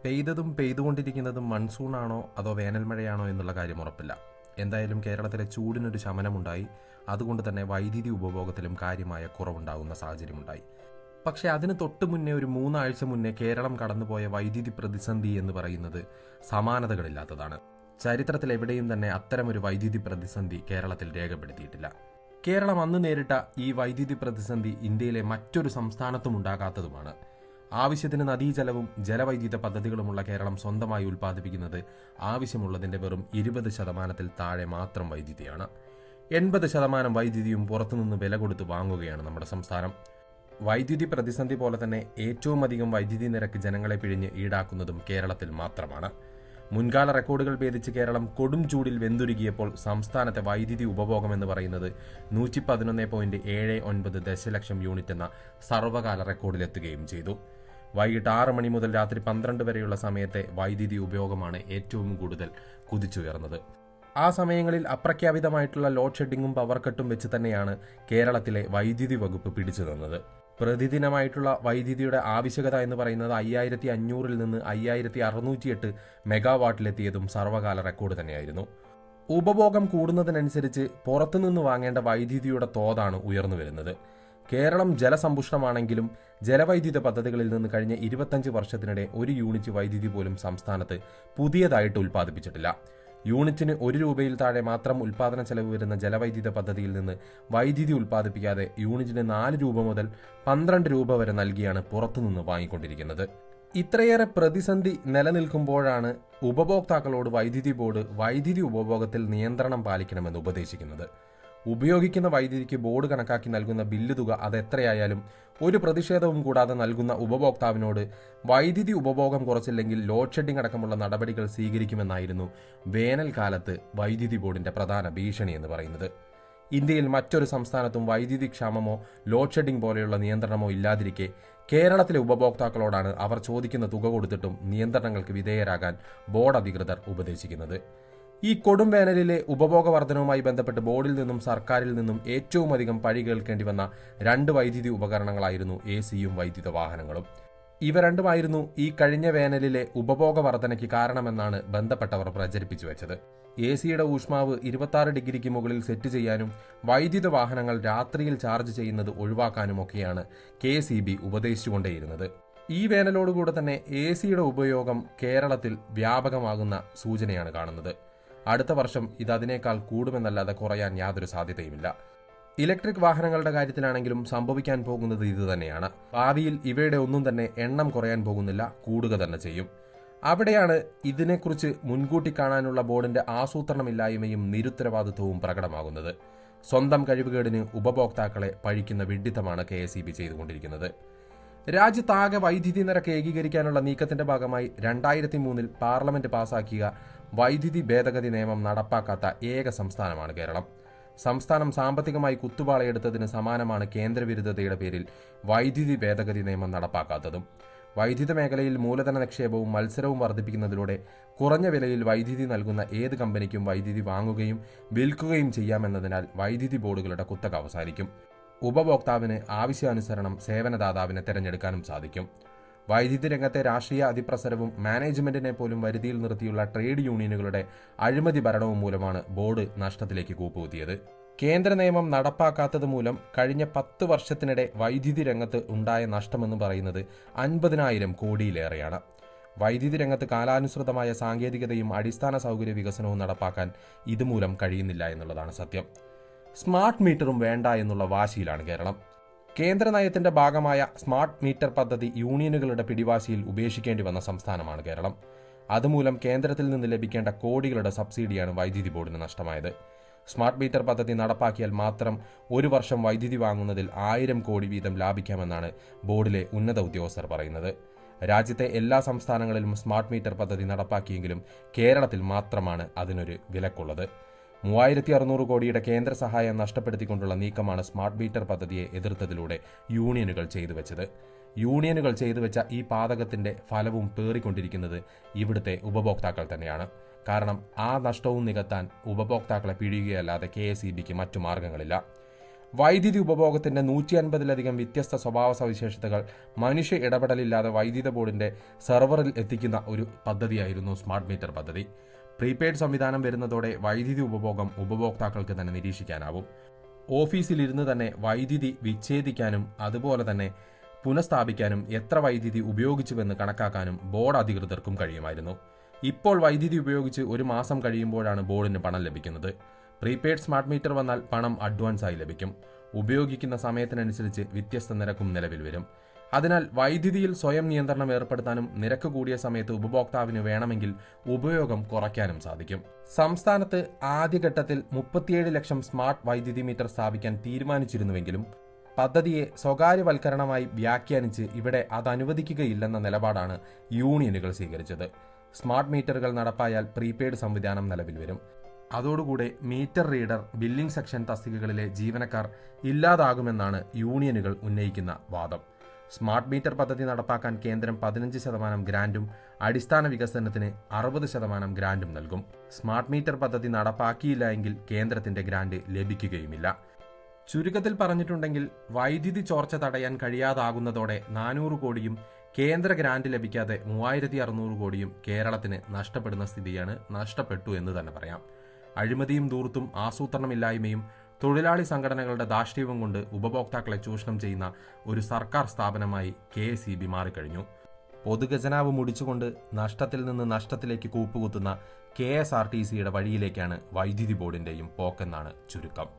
പെയ്തതും പെയ്തുകൊണ്ടിരിക്കുന്നതും മൺസൂണാണോ അതോ വേനൽ മഴയാണോ എന്നുള്ള കാര്യം ഉറപ്പില്ല. എന്തായാലും കേരളത്തിലെ ചൂടിനൊരു ശമനമുണ്ടായി. അതുകൊണ്ട് തന്നെ വൈദ്യുതി ഉപഭോഗത്തിലും കാര്യമായ കുറവുണ്ടാകുന്ന സാഹചര്യമുണ്ടായി. പക്ഷേ അതിന് തൊട്ട് മുന്നേ ഒരു 3 ആഴ്ച മുന്നേ കേരളം കടന്നുപോയ വൈദ്യുതി പ്രതിസന്ധി എന്ന് പറയുന്നത് സമാനതകളില്ലാത്തതാണ്. ചരിത്രത്തിൽ എവിടെയും തന്നെ അത്തരമൊരു വൈദ്യുതി പ്രതിസന്ധി കേരളത്തിൽ രേഖപ്പെടുത്തിയിട്ടില്ല. കേരളം അന്ന് നേരിട്ട ഈ വൈദ്യുതി പ്രതിസന്ധി ഇന്ത്യയിലെ മറ്റൊരു സംസ്ഥാനത്തും ഉണ്ടാകാത്തതുമാണ്. ആവശ്യത്തിന് നദീജലവും ജലവൈദ്യുത പദ്ധതികളുമുള്ള കേരളം സ്വന്തമായി ഉൽപ്പാദിപ്പിക്കുന്നത് ആവശ്യമുള്ളതിന്റെ വെറും 20% താഴെ മാത്രം വൈദ്യുതിയാണ്. 80% വൈദ്യുതിയും പുറത്തുനിന്ന് വില കൊടുത്ത് വാങ്ങുകയാണ് നമ്മുടെ സംസ്ഥാനം. വൈദ്യുതി പ്രതിസന്ധി പോലെ തന്നെ ഏറ്റവും അധികം വൈദ്യുതി നിരക്ക് ജനങ്ങളെ പിഴിഞ്ഞ് ഈടാക്കുന്നതും കേരളത്തിൽ മാത്രമാണ്. മുൻകാല റെക്കോർഡുകൾ ഭേദിച്ച് കേരളം കൊടും ചൂടിൽ വെന്തുരുകിയപ്പോൾ സംസ്ഥാനത്തെ വൈദ്യുതി ഉപഭോഗം എന്ന് പറയുന്നത് 111.79 ദശലക്ഷം യൂണിറ്റ് എന്ന സർവ്വകാല റെക്കോർഡിലെത്തുകയും ചെയ്തു. വൈകിട്ട് 6 മണി മുതൽ രാത്രി 12 വരെയുള്ള സമയത്തെ വൈദ്യുതി ഉപയോഗമാണ് ഏറ്റവും കൂടുതൽ കുതിച്ചുയർന്നത്. ആ സമയങ്ങളിൽ അപ്രഖ്യാപിതമായിട്ടുള്ള ലോഡ് ഷെഡിങ്ങും പവർ കട്ടും വെച്ച് തന്നെയാണ് കേരളത്തിലെ വൈദ്യുതി വകുപ്പ് പിടിച്ചു തന്നത്. പ്രതിദിനമായിട്ടുള്ള വൈദ്യുതിയുടെ ആവശ്യകത എന്ന് പറയുന്നത് 5500 നിന്ന് 5608 മെഗാവാട്ടിലെത്തിയതും സർവ്വകാല റെക്കോർഡ് തന്നെയായിരുന്നു. ഉപഭോഗം കൂടുന്നതിനനുസരിച്ച് പുറത്തുനിന്ന് വാങ്ങേണ്ട വൈദ്യുതിയുടെ തോതാണ് ഉയർന്നു വരുന്നത്. കേരളം ജലസമ്പുഷ്ടമാണെങ്കിലും ജലവൈദ്യുത പദ്ധതികളിൽ നിന്ന് കഴിഞ്ഞ 25 വർഷത്തിനിടെ ഒരു യൂണിറ്റ് വൈദ്യുതി പോലും സംസ്ഥാനത്ത് പുതിയതായിട്ട് ഉൽപ്പാദിപ്പിച്ചിട്ടില്ല. യൂണിറ്റിന് 1 രൂപയിൽ താഴെ മാത്രം ഉൽപ്പാദന ചെലവ് വരുന്ന ജലവൈദ്യുത പദ്ധതിയിൽ നിന്ന് വൈദ്യുതി ഉൽപ്പാദിപ്പിക്കാതെ യൂണിറ്റിന് 4 രൂപ മുതൽ 12 രൂപ വരെ നൽകിയാണ് പുറത്തുനിന്ന് വാങ്ങിക്കൊണ്ടിരിക്കുന്നത്. ഇത്രയേറെ പ്രതിസന്ധി നിലനിൽക്കുമ്പോഴാണ് ഉപഭോക്താക്കളോട് വൈദ്യുതി ബോർഡ് വൈദ്യുതി ഉപഭോഗത്തിൽ നിയന്ത്രണം പാലിക്കണമെന്ന് ഉപദേശിക്കുന്നത്. ഉപയോഗിക്കുന്ന വൈദ്യുതിക്ക് ബോർഡ് കണക്കാക്കി നൽകുന്ന ബില്ല് തുക അതെത്രയായാലും ഒരു പ്രതിഷേധവും കൂടാതെ നൽകുന്ന ഉപഭോക്താവിനോട് വൈദ്യുതി ഉപഭോഗം കുറച്ചില്ലെങ്കിൽ ലോഡ് ഷെഡിംഗ് അടക്കമുള്ള നടപടികൾ സ്വീകരിക്കുമെന്നായിരുന്നു വേനൽക്കാലത്ത് വൈദ്യുതി ബോർഡിന്റെ പ്രധാന ഭീഷണി എന്ന് പറയുന്നത്. ഇന്ത്യയിൽ മറ്റൊരു സംസ്ഥാനത്തും വൈദ്യുതി ക്ഷാമമോ ലോഡ് ഷെഡിംഗ് പോലെയുള്ള നിയന്ത്രണമോ ഇല്ലാതിരിക്കെ കേരളത്തിലെ ഉപഭോക്താക്കളോടാണ് അവർ ചോദിക്കുന്ന തുക കൊടുത്തിട്ടും നിയന്ത്രണങ്ങൾക്ക് വിധേയരാകാൻ ബോർഡ് അധികൃതർ ഉപദേശിക്കുന്നത്. ഈ കൊടും വേനലിലെ ഉപഭോഗ വർധനവുമായി ബന്ധപ്പെട്ട് ബോർഡിൽ നിന്നും സർക്കാരിൽ നിന്നും ഏറ്റവും അധികം പഴി കേൾക്കേണ്ടി വന്ന 2 വൈദ്യുതി ഉപകരണങ്ങളായിരുന്നു AC-യും വൈദ്യുത വാഹനങ്ങളും. ഇവ രണ്ടുമായിരുന്നു ഈ കഴിഞ്ഞ വേനലിലെ ഉപഭോഗ വർധനയ്ക്ക് കാരണമെന്നാണ് ബന്ധപ്പെട്ടവർ പ്രചരിപ്പിച്ചു വെച്ചത്. AC-യുടെ ഊഷ്മാവ് 26 ഡിഗ്രിക്ക് മുകളിൽ സെറ്റ് ചെയ്യാനും വൈദ്യുത വാഹനങ്ങൾ രാത്രിയിൽ ചാർജ് ചെയ്യുന്നത് ഒഴിവാക്കാനുമൊക്കെയാണ് KEB ഉപദേശിച്ചുകൊണ്ടേയിരുന്നത്. ഈ വേനലോടുകൂടെ തന്നെ AC-യുടെ ഉപയോഗം കേരളത്തിൽ വ്യാപകമാകുന്ന സൂചനയാണ് കാണുന്നത്. അടുത്ത വർഷം ഇതിനേക്കാൾ കൂടുമെന്നല്ലാതെ കുറയാൻ യാതൊരു സാധ്യതയുമില്ല. ഇലക്ട്രിക് വാഹനങ്ങളുടെ കാര്യത്തിലാണെങ്കിലും സംഭവിക്കാൻ പോകുന്നത് ഇതുതന്നെയാണ്. ഭാവിയിൽ ഇവയുടെ ഒന്നും തന്നെ എണ്ണം കുറയാൻ പോകുന്നില്ല, കൂടുക തന്നെ ചെയ്യും. അവിടെയാണ് ഇതിനെക്കുറിച്ച് മുൻകൂട്ടി കാണാനുള്ള ബോർഡിന്റെ ആസൂത്രണമില്ലായ്മയും നിരുത്തരവാദിത്വവും പ്രകടമാകുന്നത്. സ്വന്തം കഴിവുകേടിന് ഉപഭോക്താക്കളെ പഴിക്കുന്ന വിഡ്ഢിത്തമാണ് KEB ചെയ്തുകൊണ്ടിരിക്കുന്നത്. രാജ്യത്താകെ വൈദ്യുതി നിരക്ക് ഏകീകരിക്കാനുള്ള നീക്കത്തിന്റെ ഭാഗമായി 2003 പാർലമെന്റ് പാസാക്കിയ വൈദ്യുതി ഭേദഗതി നിയമം നടപ്പാക്കാത്ത ഏക സംസ്ഥാനമാണ് കേരളം. സംസ്ഥാനം സാമ്പത്തികമായി കുത്തുപാളയെടുത്തതിന് സമാനമാണ് കേന്ദ്രവിരുദ്ധതയുടെ പേരിൽ വൈദ്യുതി ഭേദഗതി നിയമം നടപ്പാക്കാത്തതും. വൈദ്യുത മേഖലയിൽ മൂലധന നിക്ഷേപവും മത്സരവും വർദ്ധിപ്പിക്കുന്നതിലൂടെ കുറഞ്ഞ വിലയിൽ വൈദ്യുതി നൽകുന്ന ഏത് കമ്പനിക്കും വൈദ്യുതി വാങ്ങുകയും വിൽക്കുകയും ചെയ്യാമെന്നതിനാൽ വൈദ്യുതി ബോർഡുകളുടെ കുത്തക അവസാനിക്കും. ഉപഭോക്താവിന് ആവശ്യാനുസരണം സേവനദാതാവിനെ തിരഞ്ഞെടുക്കാനും സാധിക്കും. വൈദ്യുതി രംഗത്തെ രാഷ്ട്രീയ അതിപ്രസരവും മാനേജ്മെന്റിനെ പോലും വരുതിയിൽ നിർത്തിയുള്ള ട്രേഡ് യൂണിയനുകളുടെ അഴിമതി ഭരണവും മൂലമാണ് ബോർഡ് നഷ്ടത്തിലേക്ക് കൂപ്പുകുത്തിയത്. കേന്ദ്ര നിയമം നടപ്പാക്കാത്തത് മൂലം കഴിഞ്ഞ 10 വർഷത്തിനിടെ വൈദ്യുതി രംഗത്ത് ഉണ്ടായ നഷ്ടമെന്ന് പറയുന്നത് 50,000 കോടിയിലേറെയാണ്. വൈദ്യുതി രംഗത്ത് കാലാനുസൃതമായ സാങ്കേതികതയും അടിസ്ഥാന സൗകര്യ വികസനവും നടപ്പാക്കാൻ ഇതുമൂലം കഴിയുന്നില്ല എന്നുള്ളതാണ് സത്യം. സ്മാർട്ട് മീറ്ററും വേണ്ട എന്നുള്ള വാശിയിലാണ് കേരളം. കേന്ദ്ര നയത്തിന്റെ ഭാഗമായ സ്മാർട്ട് മീറ്റർ പദ്ധതി യൂണിയനുകളുടെ പിടിവാശിയിൽ ഉപേക്ഷിക്കേണ്ടി വന്ന സംസ്ഥാനമാണ് കേരളം. അതുമൂലം കേന്ദ്രത്തിൽ നിന്ന് ലഭിക്കേണ്ട കോടികളുടെ സബ്സിഡിയാണ് വൈദ്യുതി ബോർഡിന് നഷ്ടമായത്. സ്മാർട്ട് മീറ്റർ പദ്ധതി നടപ്പാക്കിയാൽ മാത്രം ഒരു വർഷം വൈദ്യുതി വാങ്ങുന്നതിൽ 1000 കോടി വീതം ലാഭിക്കാമെന്നാണ് ബോർഡിലെ ഉന്നത ഉദ്യോഗസ്ഥർ പറയുന്നത്. രാജ്യത്തെ എല്ലാ സംസ്ഥാനങ്ങളിലും സ്മാർട്ട് മീറ്റർ പദ്ധതി നടപ്പാക്കിയെങ്കിലും കേരളത്തിൽ മാത്രമാണ് അതിനൊരു വിലക്കുള്ളത്. 3600 കോടിയുടെ കേന്ദ്ര സഹായം നഷ്ടപ്പെടുത്തിക്കൊണ്ടുള്ള നീക്കമാണ് സ്മാർട്ട് മീറ്റർ പദ്ധതിയെ എതിർത്തതിലൂടെ യൂണിയനുകൾ ചെയ്തുവെച്ചത്. യൂണിയനുകൾ ചെയ്തുവെച്ച ഈ പാതകത്തിന്റെ ഫലവും പേറിക്കൊണ്ടിരിക്കുന്നത് ഇവിടുത്തെ ഉപഭോക്താക്കൾ തന്നെയാണ്. കാരണം ആ നഷ്ടവും നികത്താൻ ഉപഭോക്താക്കളെ പിഴിയുകയല്ലാതെ KEBക്ക് മറ്റു മാർഗങ്ങളില്ല. വൈദ്യുതി ഉപഭോഗത്തിന്റെ 150-ലധികം വ്യത്യസ്ത സ്വഭാവ സവിശേഷതകൾ മനുഷ്യ ഇടപെടലില്ലാതെ വൈദ്യുത ബോർഡിന്റെ സെർവറിൽ എത്തിക്കുന്ന ഒരു പദ്ധതിയായിരുന്നു സ്മാർട്ട് മീറ്റർ പദ്ധതി. പ്രീപെയ്ഡ് സംവിധാനം വരുന്നതോടെ വൈദ്യുതി ഉപഭോഗം ഉപഭോക്താക്കൾക്ക് തന്നെ നിരീക്ഷിക്കാനാവും. ഓഫീസിലിരുന്ന് തന്നെ വൈദ്യുതി വിച്ഛേദിക്കാനും അതുപോലെ തന്നെ പുനഃസ്ഥാപിക്കാനും എത്ര വൈദ്യുതി ഉപയോഗിച്ചുവെന്ന് കണക്കാക്കാനും ബോർഡ് അധികൃതർക്കും കഴിയുമായിരുന്നു. ഇപ്പോൾ വൈദ്യുതി ഉപയോഗിച്ച് ഒരു മാസം കഴിയുമ്പോഴാണ് ബോർഡിന് പണം ലഭിക്കുന്നത്. പ്രീപെയ്ഡ് സ്മാർട്ട് മീറ്റർ വന്നാൽ പണം അഡ്വാൻസായി ലഭിക്കും. ഉപയോഗിക്കുന്ന സമയത്തിനനുസരിച്ച് വ്യത്യസ്ത നിരക്കും നിലവിൽ വരും. അതിനാൽ വൈദ്യുതിയിൽ സ്വയം നിയന്ത്രണം ഏർപ്പെടുത്താനും നിരക്ക് കൂടിയ സമയത്ത് ഉപഭോക്താവിന് വേണമെങ്കിൽ ഉപയോഗം കുറയ്ക്കാനും സാധിക്കും. സംസ്ഥാനത്ത് ആദ്യഘട്ടത്തിൽ 37 ലക്ഷം സ്മാർട്ട് വൈദ്യുതി മീറ്റർ സ്ഥാപിക്കാൻ തീരുമാനിച്ചിരുന്നുവെങ്കിലും പദ്ധതിയെ സ്വകാര്യവൽക്കരണമായി വ്യാഖ്യാനിച്ച് ഇവിടെ അത് അനുവദിക്കുകയില്ലെന്ന നിലപാടാണ് യൂണിയനുകൾ സ്വീകരിച്ചത്. സ്മാർട്ട് മീറ്ററുകൾ നടപ്പായാൽ പ്രീപെയ്ഡ് സംവിധാനം നിലവിൽ വരും. അതോടുകൂടെ മീറ്റർ റീഡർ, ബില്ലിംഗ് സെക്ഷൻ തസ്തികകളിലെ ജീവനക്കാർ ഇല്ലാതാകുമെന്നാണ് യൂണിയനുകൾ ഉന്നയിക്കുന്ന വാദം. സ്മാർട്ട് മീറ്റർ പദ്ധതി നടപ്പാക്കാൻ കേന്ദ്രം 15% ഗ്രാന്റും അടിസ്ഥാന വികസനത്തിന് 60% ഗ്രാന്റും നൽകും. സ്മാർട്ട് മീറ്റർ പദ്ധതി നടപ്പാക്കിയില്ല എങ്കിൽ കേന്ദ്രത്തിന്റെ ഗ്രാന്റ് ലഭിക്കുകയുമില്ല. ചുരുക്കത്തിൽ പറഞ്ഞിട്ടുണ്ടെങ്കിൽ വൈദ്യുതി ചോർച്ച തടയാൻ കഴിയാതാകുന്നതോടെ 400 കോടിയും കേന്ദ്ര ഗ്രാന്റ് ലഭിക്കാതെ 3600 കോടിയും കേരളത്തിന് നഷ്ടപ്പെടുന്ന സ്ഥിതിയാണ്. നഷ്ടപ്പെട്ടു എന്ന് തന്നെ പറയാം. അഴിമതിയും ധൂർത്തും ആസൂത്രണമില്ലായ്മയും തൊഴിലാളി സംഘടനകളുടെ ധാർഷ്ട്യവും കൊണ്ട് ഉപഭോക്താക്കളെ ചൂഷണം ചെയ്യുന്ന ഒരു സർക്കാർ സ്ഥാപനമായി KSEB മാറിക്കഴിഞ്ഞു. പൊതുഖജനാവ് മുടിച്ചുകൊണ്ട് നഷ്ടത്തിൽ നിന്ന് നഷ്ടത്തിലേക്ക് കൂപ്പുകുത്തുന്ന KSRTCയുടെ വഴിയിലേക്കാണ് വൈദ്യുതി ബോർഡിന്റെയും പോക്കെന്നാണ് ചുരുക്കം.